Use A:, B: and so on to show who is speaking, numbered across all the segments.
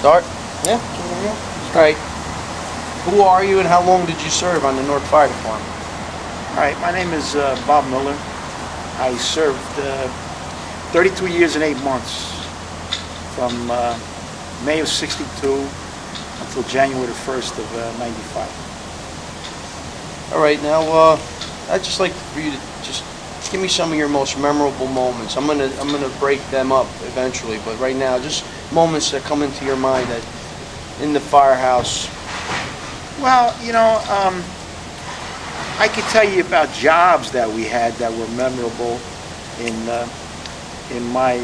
A: Start?
B: Yeah.
A: All right. Who are you and how long did you serve on the Newark Fire Department?
B: All right, my name is Bob Miller. I served 32 years and 8 months from May of '62 until January the 1st of '95.
A: All right, now I'd just like for you to just give me some of your most memorable moments. I'm gonna break them up eventually, but right now, just moments that come into your mind that in the firehouse.
B: Well, I could tell you about jobs that we had that were memorable in my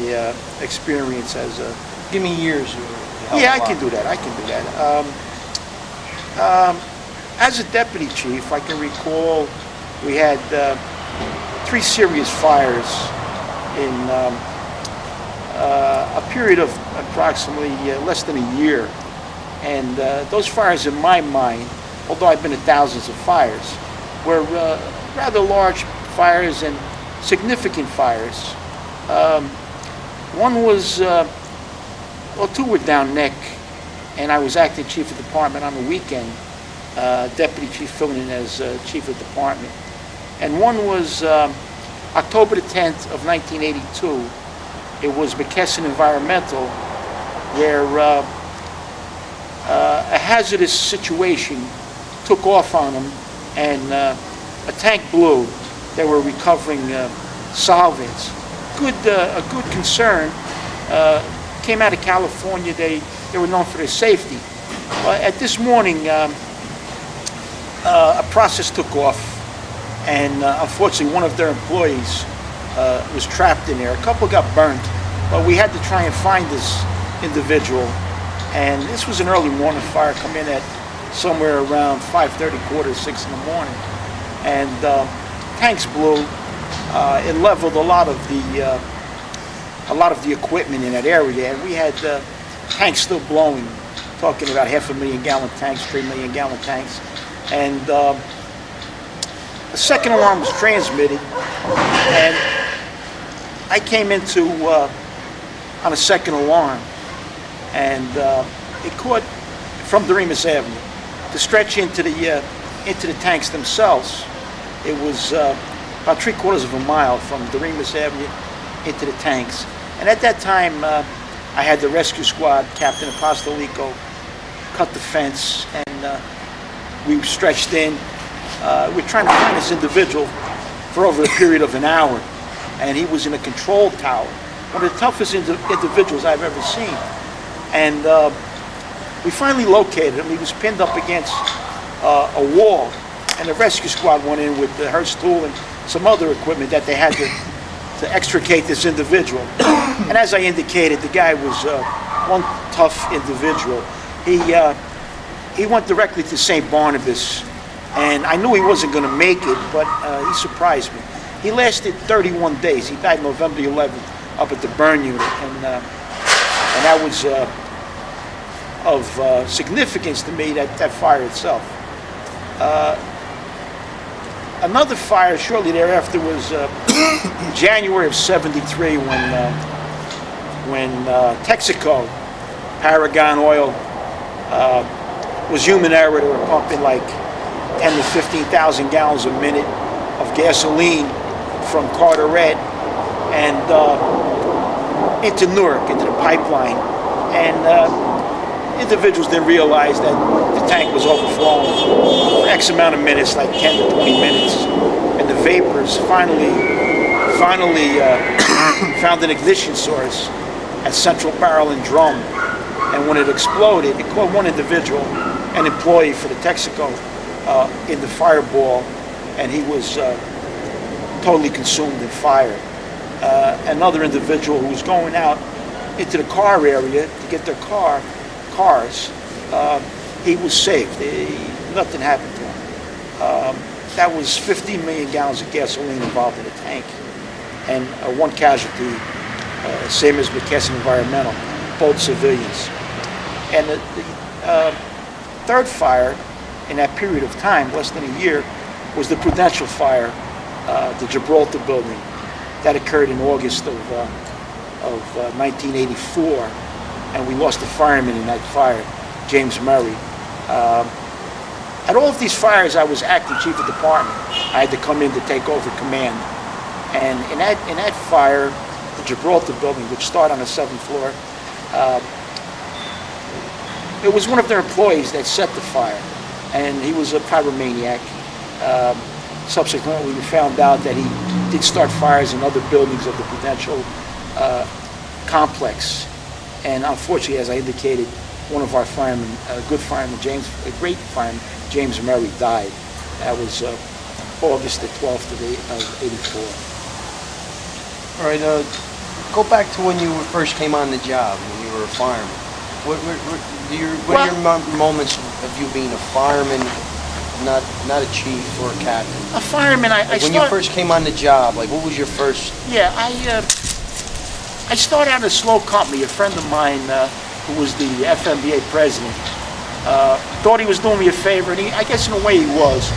B: experience as a.
A: Give me years.
B: Yeah, I can do that. As a deputy chief, I can recall we had 3 serious fires in a period of approximately less than a year. And those fires, in my mind, although I've been to thousands of fires, were rather large fires and significant fires. One was, 2 were down Neck, and I was acting chief of department on the weekend, deputy chief filling in as chief of department. And one was October the 10th of 1982. It was McKesson Environmental, where a hazardous situation took off on them, and a tank blew. They were recovering solvents. A good concern. Came out of California. They were known for their safety. At this morning, a process took off, and unfortunately, one of their employees was trapped in there. A couple got burnt, but we had to try and find this individual. And this was an early morning fire, come in at somewhere around 5:30, quarter to 6 in the morning. And tanks blew. It leveled a lot of the equipment in that area, and we had tanks still blowing, talking about 500,000 gallon tanks, 3 million gallon tanks. And a second alarm was transmitted, and I came into on a second alarm, and it caught from Doremus Avenue to stretch into the tanks themselves. It was about 3/4 of a mile from Doremus Avenue into the tanks. And at that time, I had the rescue squad, Captain Apostolico, cut the fence, and we stretched in. We're trying to find this individual for over a period of an hour, and he was in a control tower, one of the toughest individuals I've ever seen. And we finally located him. He was pinned up against a wall, and the rescue squad went in with the Hearst tool and some other equipment that they had to extricate this individual. And as I indicated, the guy was one tough individual. He went directly to St. Barnabas, and I knew he wasn't going to make it, but he surprised me. He lasted 31 days. He died November 11th up at the burn unit, and that was of significance to me, that fire itself. Another fire shortly thereafter was January of '73 when Texaco, Paragon Oil, was human error. They were pumping like 10 to 15,000 gallons a minute of gasoline from Carteret and into Newark, into the pipeline. And individuals didn't realize that the tank was overflowing for X amount of minutes, like 10 to 20 minutes. And the vapors finally found an ignition source at Central Barrel and Drum. And when it exploded, it caught one individual, an employee for the Texaco, in the fireball, and he was totally consumed in fire. Another individual who was going out into the car area to get their cars, he was saved. Nothing happened to him. That was 15 million gallons of gasoline involved in the tank, and one casualty, same as McKesson Environmental, both civilians. And the third fire in that period of time, less than a year, was the Prudential fire, the Gibraltar building, that occurred in August of 1984. and we lost a fireman in that fire, James Murray. At all of these fires, I was acting chief of department. I had to come in to take over command. And in that fire, the Gibraltar building, which started on the 7th floor, it was one of their employees that set the fire, and he was a pyromaniac. Subsequently, we found out that he did start fires in other buildings of the Prudential complex. And unfortunately, as I indicated, one of our firemen, a good fireman, a great fireman, James Murray, died. That was August the 12th of '84.
A: All right, go back to when you first came on the job, when you were a fireman. What are your moments of you being a fireman, not a chief or a captain?
B: A fireman,
A: When you first came on the job, like what was your first?
B: Yeah, I started out in a slow company. A friend of mine who was the FMBA president thought he was doing me a favor, and I guess in a way he was.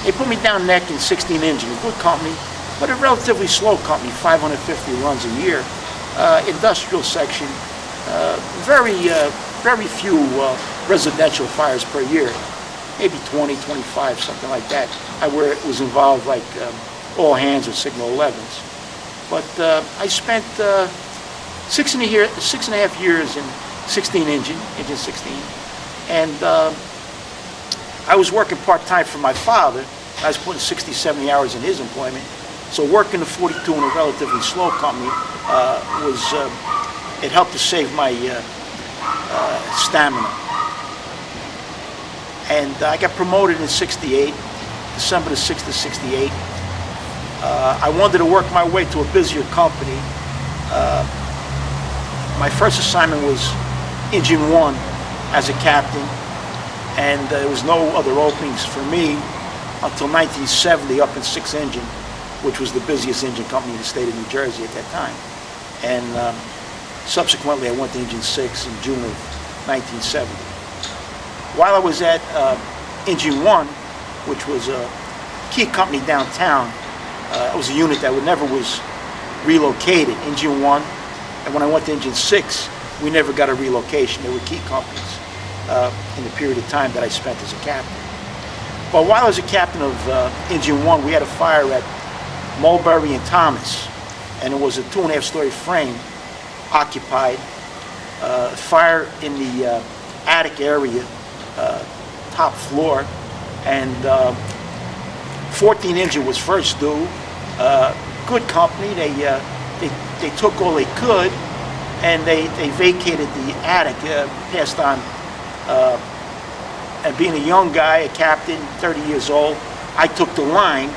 B: They put me down neck in 16 engine, a good company, but a relatively slow company, 550 runs a year. Industrial section, very few residential fires per year, maybe 20, 25, something like that. Where it was involved like all hands or signal 11s. But I spent 6.5 years in 16 engine 16, and I was working part-time for my father. I was putting 60, 70 hours in his employment. So working the 42 in a relatively slow company it helped to save my stamina. And I got promoted in '68, December the 6th of '68. I wanted to work my way to a busier company. My first assignment was Engine 1 as a captain, and there was no other openings for me until 1970 up in 6 Engine, which was the busiest engine company in the state of New Jersey at that time. And subsequently I went to Engine 6 in June of 1970. While I was at Engine 1, which was a key company downtown, it was a unit that never was relocated, Engine 1, and when I went to Engine 6, we never got a relocation. They were key companies in the period of time that I spent as a captain. But while I was a captain of Engine 1, we had a fire at Mulberry and Thomas, and it was a 2.5-story frame occupied. Fire in the attic area, top floor, and 14 Engine was first due. Good company. They took all they could, and they vacated the attic, passed on. And being a young guy, a captain, 30 years old, I took the line,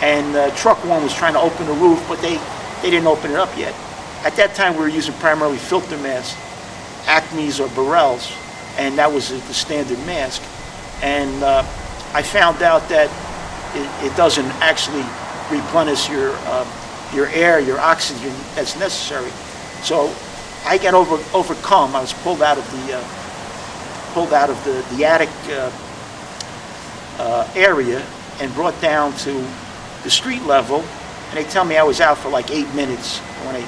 B: and truck 1 was trying to open the roof, but they didn't open it up yet. At that time, we were using primarily filter masks, Acme's or Burrell's, and that was the standard mask. And I found out that it doesn't actually replenish your air, your oxygen that's necessary. So I got overcome. I was pulled out of the attic area and brought down to the street level, and they tell me I was out for like 8 minutes. When I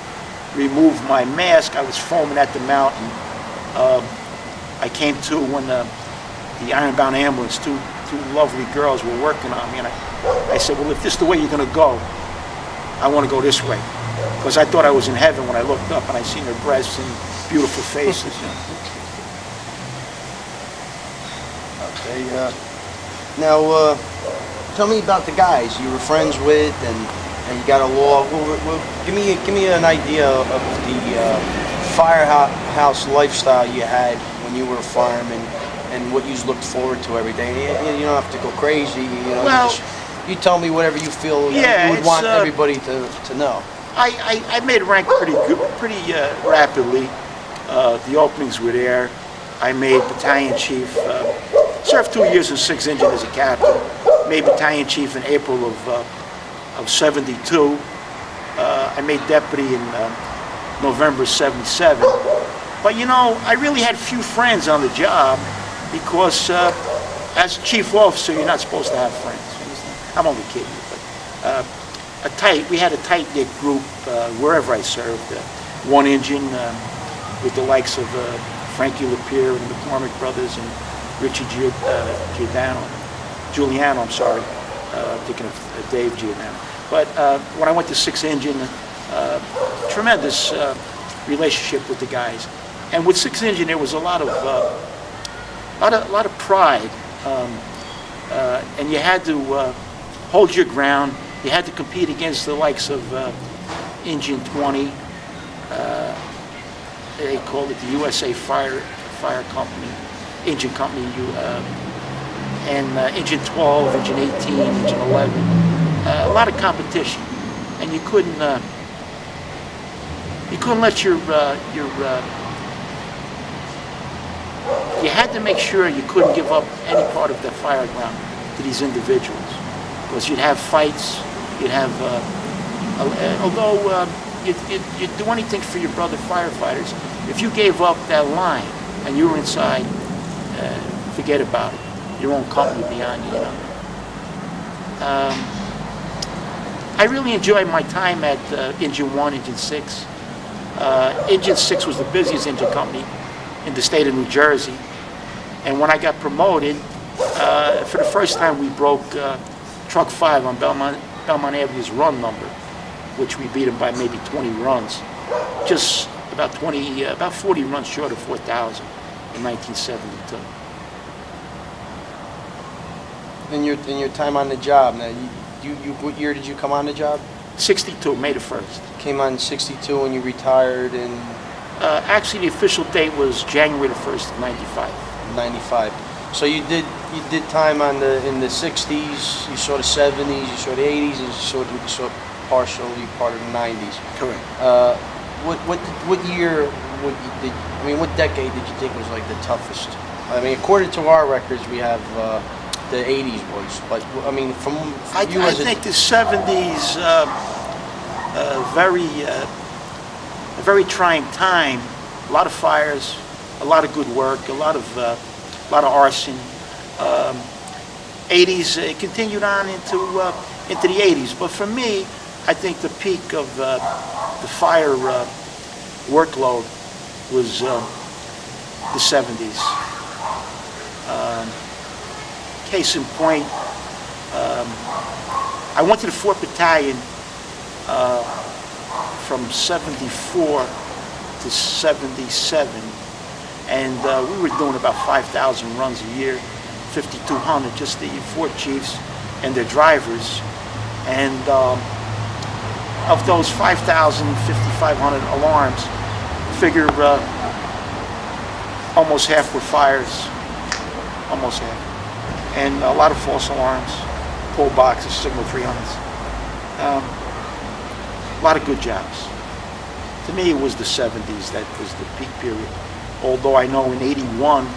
B: removed my mask, I was foaming at the mouth, and I came to when the ironbound ambulance, two lovely girls were working on me, and I said, well, if this is the way you're going to go, I want to go this way. Because I thought I was in heaven when I looked up and I seen their breasts and beautiful faces.
A: Okay, now tell me about the guys you were friends with and you got along. Give me an idea of the firehouse lifestyle you had when you were a fireman and what you looked forward to every day. You don't have to go crazy,
B: Well,
A: you tell me whatever you feel you would want everybody to know.
B: I made rank pretty rapidly. The openings were there. I made battalion chief. Served 2 years in 6 Engine as a captain. Made battalion chief in April of '72. I made deputy in November '77. But I really had few friends on the job because as chief officer, you're not supposed to have friends. I'm only kidding you, but we had a tight-knit group wherever I served. one engine with the likes of Frankie Lapierre and the McCormick brothers and Richie Giuliano, I'm sorry, thinking of Dave Giuliano. But when I went to 6-engine, tremendous relationship with the guys. And with 6-engine, there was a lot of pride, and you had to hold your ground. You had to compete against the likes of Engine 20. They called it the USA Fire Company, Engine Company, and Engine 12, Engine 18, Engine 11. A lot of competition, and you couldn't let you had to make sure you couldn't give up any part of the fire ground to these individuals, because you'd have fights, you'd have, although you'd do anything for your brother firefighters, if you gave up that line and you were inside, forget about it. Your own company beyond you, you know. I really enjoyed my time at Engine 1, Engine 6. Engine 6 was the busiest engine company in the state of New Jersey. And when I got promoted, for the first time we broke Truck 5 on Belmont Avenue's run number, which we beat them by maybe 20 runs. Just about 40 runs short of 4,000 in 1972.
A: In your time on the job, now, what year did you come on the job?
B: 62, May the 1st.
A: Came on 62 and you retired in?
B: Actually, the official date was January the 1st of 95.
A: 95. So you did time in the 60s, you saw the 70s, you saw the 80s, and you saw partially part of the 90s.
B: Correct.
A: What year? What decade did you think was like the toughest? I mean, according to our records, we have the 80s was, but I mean,
B: I think the 70s, a very trying time. A lot of fires, a lot of good work, a lot of arson. 80s continued on into the 80s, but for me, I think the peak of the fire workload was the 70s. Case in point, I went to the 4th Battalion from 74 to 77, and we were doing about 5,000 runs a year, 5,200, just the 4 chiefs and their drivers. And of those 5,000, 5,500 alarms, figure almost half were fires, almost half. And a lot of false alarms, pull boxes, signal 300s. A lot of good jobs. To me, it was the 70s that was the peak period. Although I know in 81,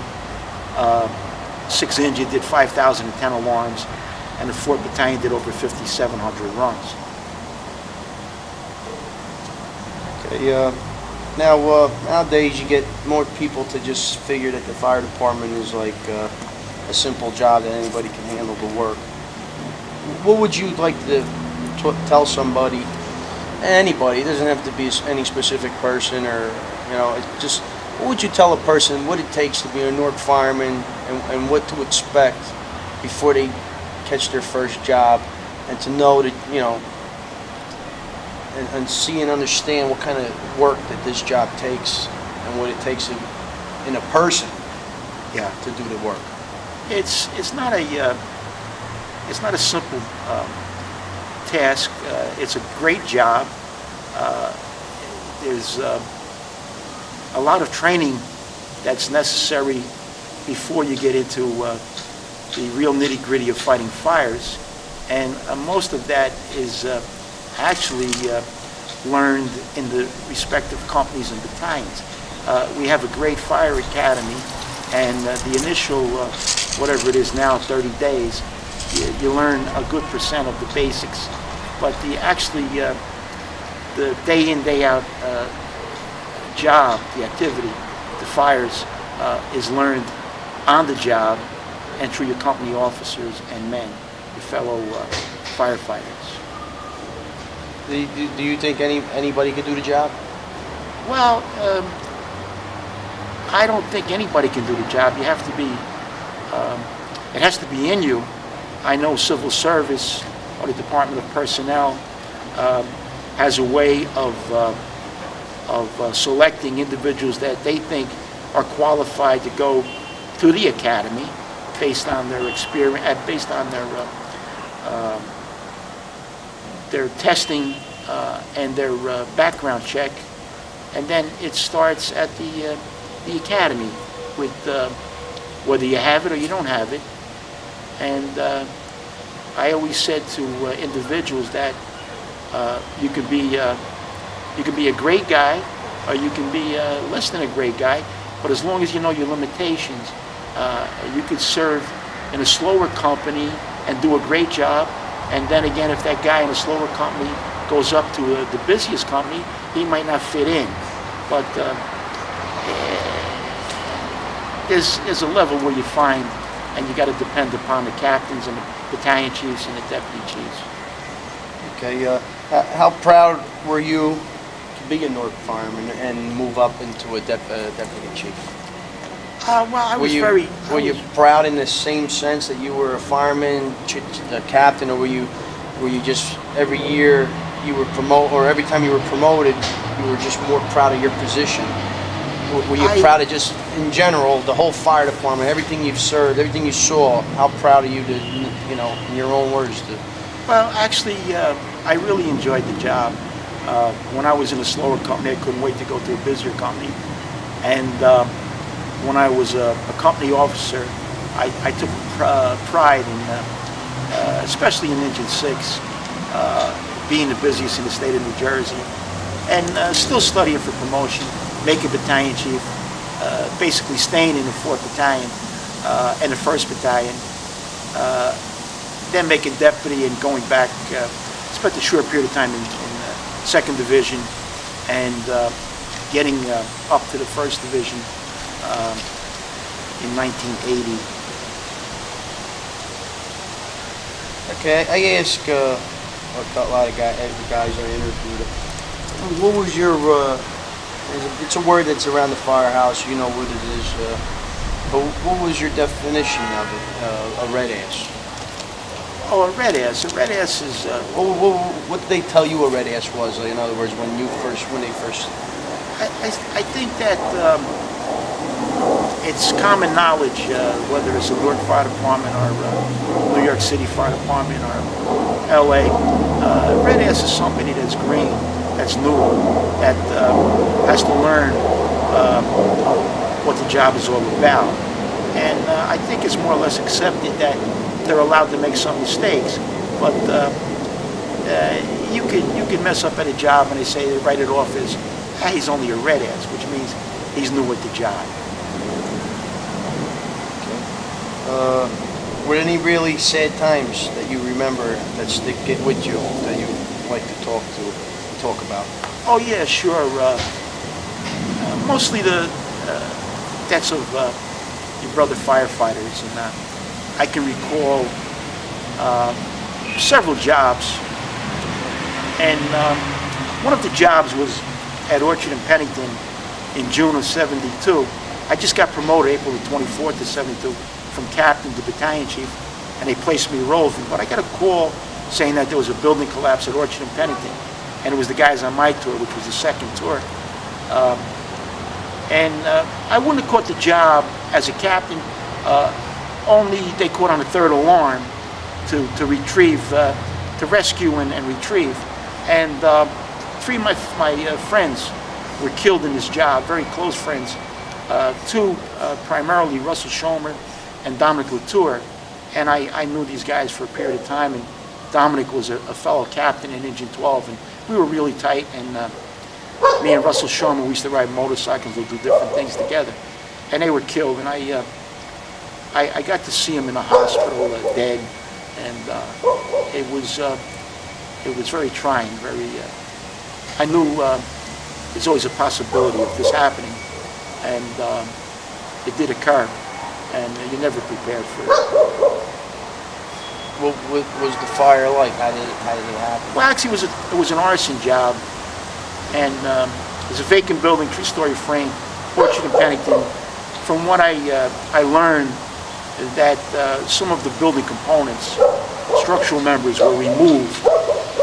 B: 6-engine did 5,010 alarms, and the 4th Battalion did over 5,700 runs.
A: Okay. Now, nowadays you get more people to just figure that the fire department is like a simple job that anybody can handle the work. What would you like to tell somebody, anybody, it doesn't have to be any specific person, or, you know, just, what would you tell a person what it takes to be a Newark fireman, and what to expect before they catch their first job, and to know that, you know, and see and understand what kind of work that this job takes, and what it takes in a person,
B: Yeah,
A: to do the work?
B: it's not a simple task. It's a great job. There's a lot of training that's necessary before you get into the real nitty-gritty of fighting fires, and most of that is actually learned in the respective companies and battalions. We have a great fire academy, and the initial, whatever it is now, 30 days, you learn a good percent of the basics, but the day in, day out job, the activity, the fires, is learned on the job and through your company officers and men, your fellow firefighters.
A: Do you think anybody could do the job?
B: Well, I don't think anybody can do the job. You have to be, it has to be in you. I know civil service or the Department of Personnel has a way of selecting individuals that they think are qualified to go to the academy based on their experience, based on their testing and their background check, and then it starts at the academy with whether you have it or you don't have it. And I always said to individuals that you can be a great guy or you can be less than a great guy, but as long as you know your limitations, you could serve in a slower company and do a great job. And then again, if that guy in a slower company goes up to the busiest company, he might not fit in. But there's a level where you find, and you got to depend upon the captains and the battalion chiefs and the deputy chiefs.
A: Okay, how proud were you to be a Newark Fireman and move up into a deputy chief?
B: Well, I was very...
A: Were you proud in the same sense that you were a fireman, a captain, or were you just every year you were promoted, or every time you were promoted, you were just more proud of your position? Were you proud of just, in general, the whole fire department, everything you've served, everything you saw, how proud are you to, in your own words, to...
B: Well, actually, I really enjoyed the job. When I was in a slower company, I couldn't wait to go to a busier company. And when I was a company officer, I took pride in, especially in Engine 6, being the busiest in the state of New Jersey, and still studying for promotion, making battalion chief, basically staying in the 4th Battalion and the 1st Battalion, then making deputy and going back, spent a short period of time in 2nd Division and getting up to the 1st Division in 1980.
A: Okay, I ask a lot of guys I interviewed, what was your, it's a word that's around the firehouse, you know what it is, but what was your definition of it, a red ass?
B: Oh, a red ass. A red ass is...
A: what did they tell you a red ass was, in other words, when they first...
B: I think that it's common knowledge, whether it's the Newark Fire Department or New York City Fire Department or LA. Red ass is somebody that's green, that's new, that has to learn what the job is all about. And I think it's more or less accepted that they're allowed to make some mistakes, but you could mess up at a job and they write it off as, he's only a red ass, which means he's new at the job.
A: Okay. Were any really sad times that you remember that stick with you that you like to talk about?
B: Oh yeah, sure. Mostly the deaths of your brother firefighters, and I can recall several jobs, and one of the jobs was at Orchard and Pennington in June of '72. I just got promoted April the 24th of '72 from captain to battalion chief, and they placed me rolling. But I got a call saying that there was a building collapse at Orchard and Pennington, and it was the guys on my tour, which was the 2nd tour. I wouldn't have caught the job as a captain, only they caught on the 3rd alarm to retrieve, to rescue and retrieve. And 3 of my friends were killed in this job, very close friends. 2, primarily Russell Schomer and Dominic Latour. And I knew these guys for a period of time, and Dominic was a fellow captain in Engine 12, and we were really tight. And me and Russell Schomer, we used to ride motorcycles, we'd do different things together. And they were killed, and I got to see them in the hospital, dead, and it was very trying. I knew there's always a possibility of this happening, and it did occur, and you're never prepared for it.
A: What was the fire like? How did it happen?
B: Well, actually, it was an arson job, and There's a vacant building, 3-story frame, Orchard and Pennington. From what I learned, that some of the building components, structural members, were removed.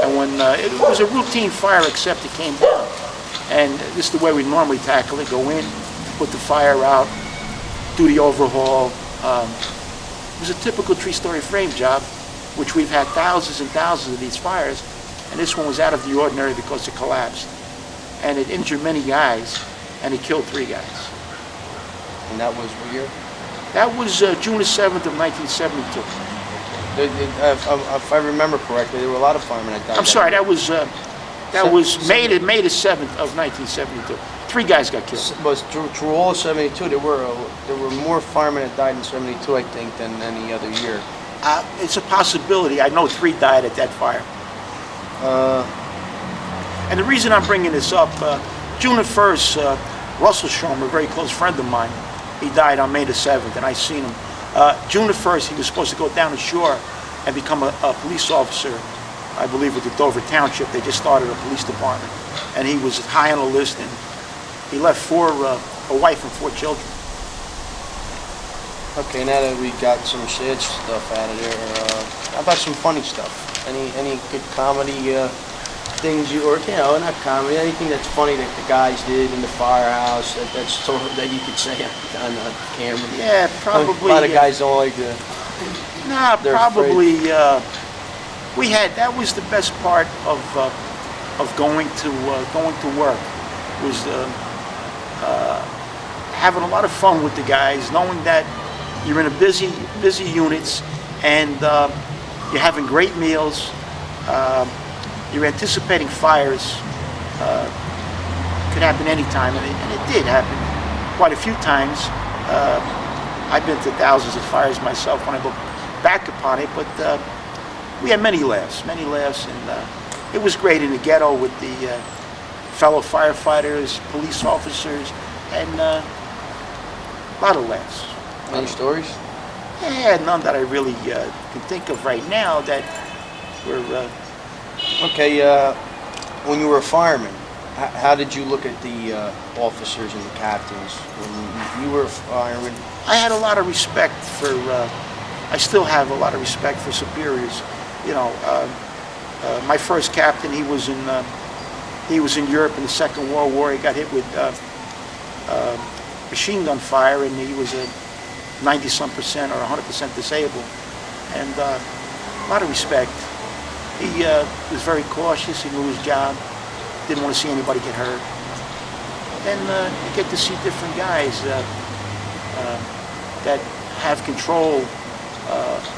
B: And when it was a routine fire, except it came down. And this is the way we normally tackle it: go in, put the fire out, do the overhaul. It was a typical 3-story frame job, which we've had thousands and thousands of these fires, and this one was out of the ordinary because it collapsed. And it injured many guys, and it killed 3 guys.
A: And that was what year?
B: That was June the 7th of 1972.
A: If I remember correctly, there were a lot of firemen that died.
B: I'm sorry, that was May the 7th of 1972. 3 guys got killed.
A: But through all of 72, there were more firemen that died in 72, I think, than any other year.
B: It's a possibility. I know 3 died at that fire. And the reason I'm bringing this up, June the 1st, Russell Strom, a very close friend of mine, he died on May the 7th, and I seen him. June the 1st, he was supposed to go down the shore and become a police officer, I believe, with the Dover Township. They just started a police department, and he was high on the list, and he left a wife and 4 children.
A: Okay, now that we got some sad stuff out of there, how about some funny stuff? Any good comedy things not comedy, anything that's funny that the guys did in the firehouse that you could say on camera?
B: Yeah, probably.
A: A lot of guys don't like to.
B: Nah, probably. That was the best part of going to work, was having a lot of fun with the guys, knowing that you're in a busy units, and you're having great meals. You're anticipating fires. Could happen anytime, and it did happen quite a few times. I've been to thousands of fires myself when I look back upon it, but we had many laughs, and it was great in the ghetto with the fellow firefighters, police officers, and a lot of laughs.
A: Any stories?
B: Yeah, none that I really can think of right now that were...
A: Okay, when you were a fireman, how did you look at the officers and the captains when you were a fireman?
B: I had a lot of respect for, I still have a lot of respect for superiors. You know, my first captain, he was in Europe in the Second World War. He got hit with machine gun fire, and he was a 90-some% or 100% disabled, and a lot of respect. He was very cautious. He knew his job. Didn't want to see anybody get hurt. And you get to see different guys that have control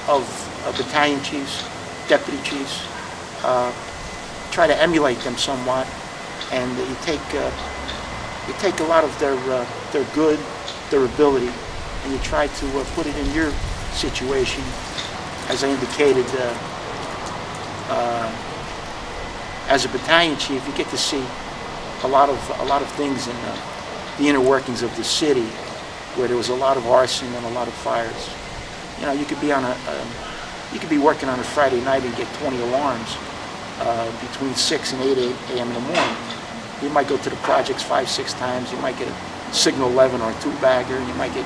B: of battalion chiefs, deputy chiefs. Try to emulate them somewhat, and you take a lot of their good, their ability, and you try to put it in your situation. As I indicated. As a battalion chief, you get to see a lot of things in the inner workings of the city, where there was a lot of arson and a lot of fires. You know, you could be working on a Friday night and get 20 alarms between 6 and 8 a.m. in the morning. You might go to the projects 5-6 times. You might get a signal 11 or a 2-bagger, and you might get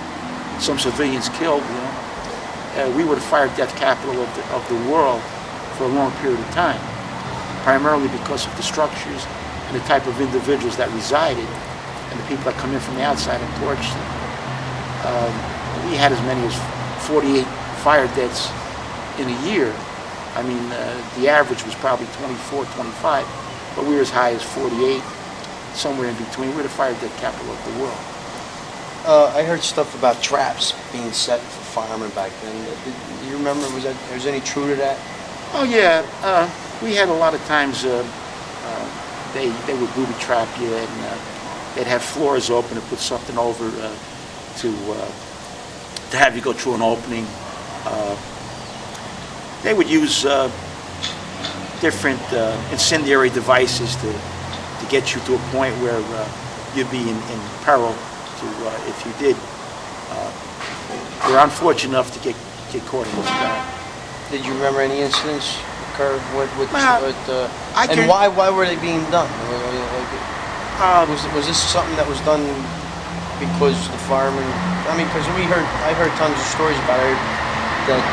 B: some civilians killed. You know, we were the fire death capital of the world for a long period of time, primarily because of the structures and the type of individuals that resided and the people that come in from the outside and torched them. We had as many as 48 fire deaths in a year. I mean, the average was probably 24, 25, but we were as high as 48, somewhere in between. We were the fire death capital of the world.
A: I heard stuff about traps being set for firemen back then. Do you remember, was any true to that?
B: Oh yeah, we had a lot of times they would booby trap you, and they'd have floors open and put something over to have you go through an opening. They would use different incendiary devices to get you to a point where you'd be in peril. If you did, we're unfortunate enough to get caught in this job.
A: Did you remember any incidents occurred with
B: Well,
A: and why were they being done? Was this something that was done because the firemen? I mean, because I heard tons of stories about it that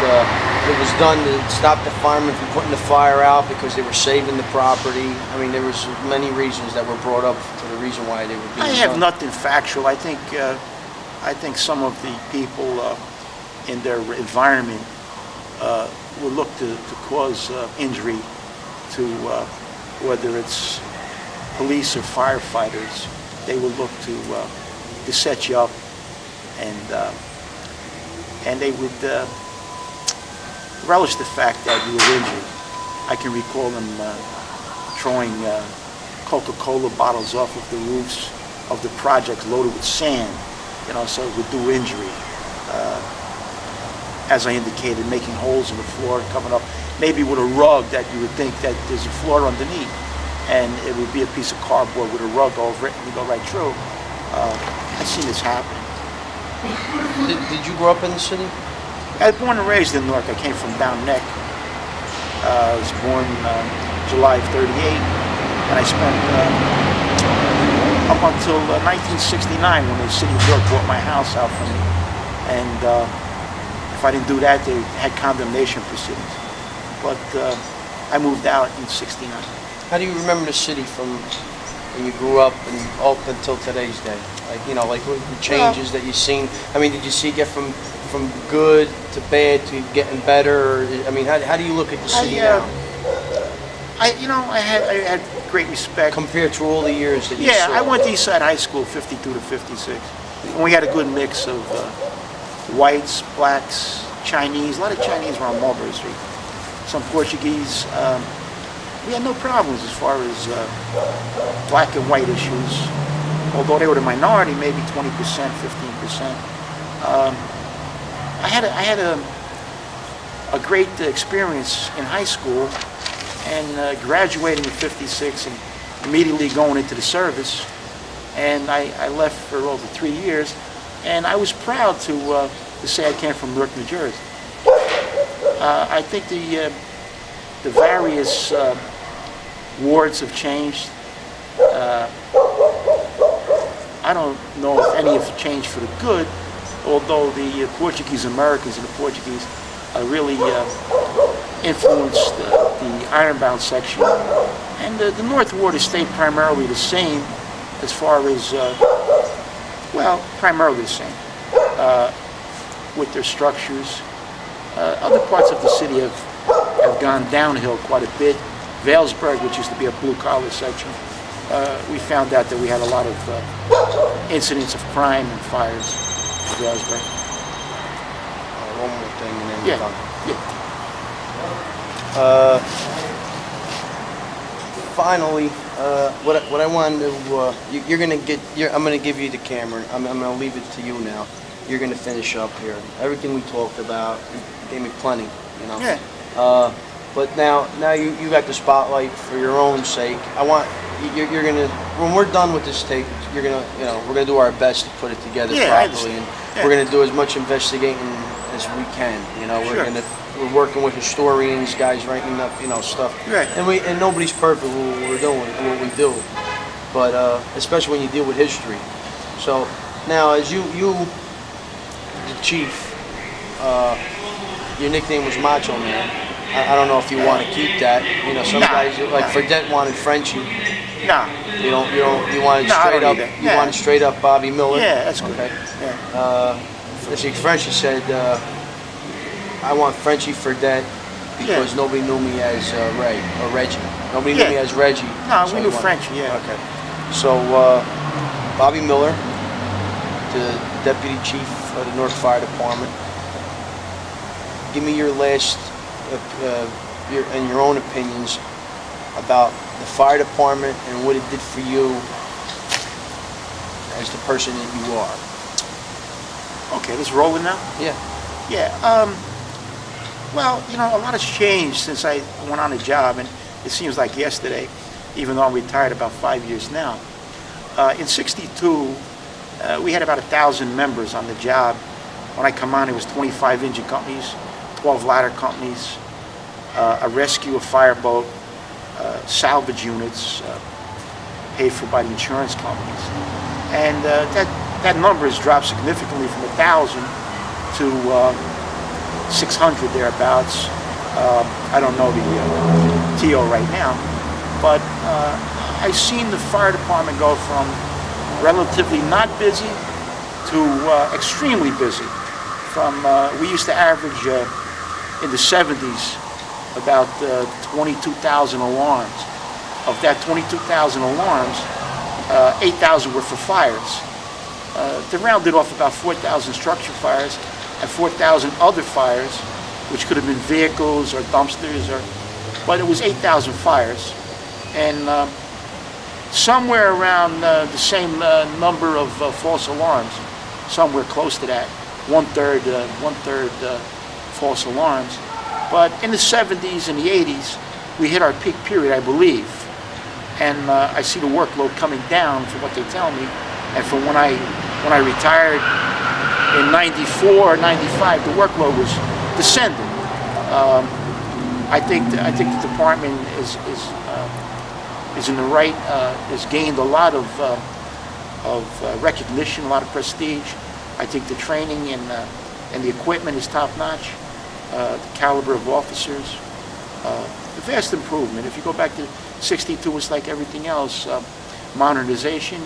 A: it was done to stop the firemen from putting the fire out because they were saving the property. I mean, there was many reasons that were brought up for the reason why they were being
B: I have
A: done.
B: nothing factual. I think some of the people in their environment will look to cause injury to whether it's police or firefighters. They will look to set you up, and they would relish the fact that you were injured. I can recall them throwing Coca-Cola bottles off of the roofs of the projects loaded with sand, so it would do injury. As I indicated, making holes in the floor, coming up, maybe with a rug that you would think that there's a floor underneath, and it would be a piece of cardboard with a rug over it, and you go right through. I've seen this happen.
A: Did you grow up in the city?
B: I was born and raised in Newark. I came from down Neck. I was born July of '38, and I spent up until 1969 when the city of Newark bought my house out from me. And if I didn't do that, they had condemnation proceedings. But I moved out in '69.
A: How do you remember the city from when you grew up and up until today's day? Like what the changes that you've seen. I mean, did you see it get from good to bad to getting better? I mean, how do you look at the city now?
B: I had great respect.
A: Compared to all the years that you saw.
B: Yeah, I went to Eastside High School, 52 to 56. And we had a good mix of whites, blacks, Chinese. A lot of Chinese were on Mulberry Street. Some Portuguese. We had no problems as far as black and white issues. Although they were the minority, maybe 20%, 15%. I had a great experience in high school, and graduating in '56 and immediately going into the service. And I left for over 3 years, and I was proud to say I came from Newark, New Jersey. I think the various wards have changed. I don't know if any have changed for the good, although the Portuguese Americans and the Portuguese really influenced the ironbound section. And the North Ward has stayed primarily the same as far as, primarily the same with their structures. Other parts of the city have gone downhill quite a bit. Vailsburg, which used to be a blue-collar section, we found out that we had a lot of incidents of crime and fires in Vailsburg.
A: One more thing and then
B: Yeah,
A: we're done.
B: yeah.
A: Finally, what I wanted to, you're gonna get, I'm gonna give you the camera. I'm gonna leave it to you now. You're gonna finish up here. Everything we talked about, you gave me plenty,
B: Yeah.
A: But now you got the spotlight for your own sake. I want you're gonna, when we're done with this tape, you're gonna, we're gonna do our best to put it together properly, and we're gonna do as much investigating as we can.
B: Sure.
A: We're working with historians, guys writing up, stuff.
B: Right.
A: And nobody's perfect with what we're doing, what we do. But especially when you deal with history. So now, as you, the chief, your nickname was Macho Man. I don't know if you want to keep that. Some guys like Fredette wanted Frenchie.
B: No.
A: You wanted straight up. You wanted straight up Bobby Miller.
B: Yeah, that's good.
A: Okay.
B: Yeah.
A: Frenchie said, I want Frenchie Fredette because nobody knew me as Ray or Reggie. Nobody knew me as Reggie.
B: No, we knew Frenchie. Yeah.
A: Okay. So Bobby Miller, the deputy chief of the Newark Fire Department. Give me your last. Your own opinions about the fire department and what it did for you as the person that you are.
B: Okay, this rolling now?
A: Yeah.
B: Yeah. Well, a lot has changed since I went on the job, and it seems like yesterday, even though I'm retired about 5 years now. In '62, we had about 1,000 members on the job. When I come on, it was 25 engine companies, 12 ladder companies, a rescue, a fireboat, salvage units, paid for by the insurance companies. And that number has dropped significantly from 1,000 to 600 thereabouts. I don't know the TO right now, but I've seen the fire department go from relatively not busy to extremely busy. We used to average in the 70s about 22,000 alarms. Of that 22,000 alarms, 8,000 were for fires. They rounded off about 4,000 structure fires and 4,000 other fires, which could have been vehicles or dumpsters, but it was 8,000 fires. And somewhere around the same number of false alarms, somewhere close to that, one-third false alarms. But in the 70s and the 80s, we hit our peak period, I believe. And I see the workload coming down from what they tell me. And from when I retired in 94 or 95, the workload was descending. I think the department is in the right, has gained a lot of recognition, a lot of prestige. I think the training and the equipment is top notch. The caliber of officers, a vast improvement. If you go back to '62, it's like everything else. Modernization.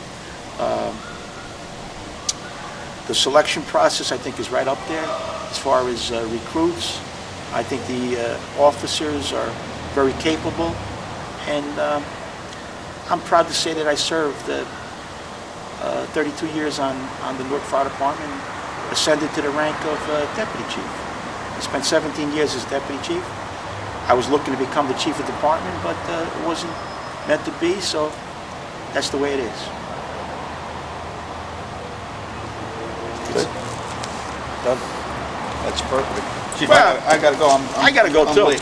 B: The selection process, I think, is right up there as far as recruits. I think the officers are very capable, and I'm proud to say that I served 32 years on the Newark Fire Department, ascended to the rank of deputy chief. I spent 17 years as deputy chief. I was looking to become the chief of department, but it wasn't meant to be, so that's the way it is.
A: Good. Done. That's perfect.
C: Chief,
B: Well,
C: I gotta go.
B: I gotta go
C: I'm
B: too.
C: late.